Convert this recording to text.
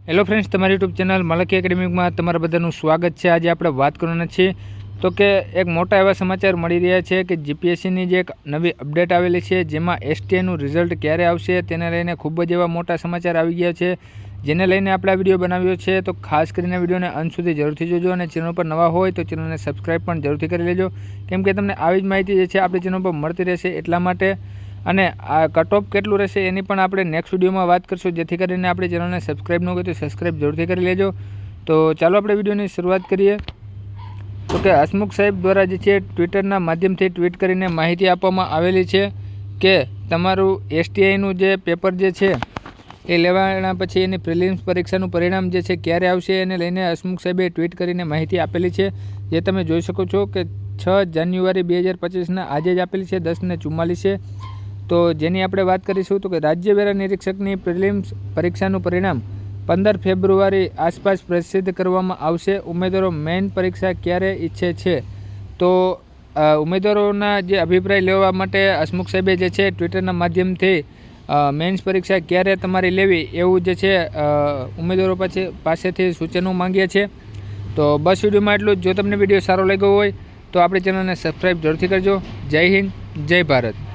Hello friends, તમારી YouTube channel મલકી એકેડેમીમાં તમારા બધાનું સ્વાગત છે। આજે આપણે વાત કરવાના છીએ તો કે એક મોટા એવા સમાચાર મળી રહ્યા છે કે જીપીએસસીની જે એક નવી અપડેટ આવેલી છે જેમાં એસટીઆઈનું રિઝલ્ટ ક્યારે આવશે તેને લઈને ખૂબ જ એવા મોટા સમાચાર આવી ગયા છે, જેને લઈને આપણે આ વિડીયો બનાવ્યો છે। તો ખાસ કરીને વિડીયોને અંત સુધી જરૂરથી જોજો અને ચેનલ પર નવા હોય તો ચેનલને સબસ્ક્રાઈબ પણ જરૂરથી કરી લેજો, કેમ કે તમને આવી જ માહિતી જે છે આપણી ચેનલ પર મળતી રહેશે એટલા માટે। અને આ કટ ઓફ કેટલું રહેશે એની પણ આપણે નેક્સ્ટ વિડીયોમાં વાત કરશું, જેથી કરીને આપણી ચેનલને સબસ્ક્રાઈબ ન કરી તો સબસ્ક્રાઈબ જરૂરથી કરી લેજો। તો ચાલો આપણે વિડીયોની શરૂઆત કરીએ। તો કે હસમુખ સાહેબ દ્વારા જે છે ટ્વિટરના માધ્યમથી ટ્વીટ કરીને માહિતી આપવામાં આવેલી છે કે તમારું એસટીઆઈનું જે પેપર જે છે એ લેવાના પછી એની પ્રિલિમ્સ પરીક્ષાનું પરિણામ જે છે ક્યારે આવશે એને લઈને હસમુખ સાહેબે ટ્વીટ કરીને માહિતી આપેલી છે, જે તમે જોઈ શકો છો કે 6 જાન્યુઆરી 2025ના આજે જ આપેલી છે, 10:44 છે। તો જેની આપણે વાત કરીશું તો કે રાજ્ય વેરા નિરીક્ષકની પ્રિલિમ્સ પરીક્ષાનું પરિણામ 15 ફેબ્રુઆરી આસપાસ પ્રસિદ્ધ કરવામાં આવશે। ઉમેદવારો મેઇન પરીક્ષા ક્યારે ઈચ્છે છે તો ઉમેદવારોના જે અભિપ્રાય લેવા માટે હસમુખ સાહેબે જે છે ટ્વિટરના માધ્યમથી મેઇન્સ પરીક્ષા ક્યારે તમારી લેવી એવું જે છે ઉમેદવારો પાસેથી સૂચનો માંગ્યા છે। તો બસ વિડીયોમાં એટલું જ। જો તમને વિડીયો સારો લાગ્યો હોય તો આપણી ચેનલને સબસ્ક્રાઈબ જરૂરથી કરજો। જય હિન્દ, જય ભારત।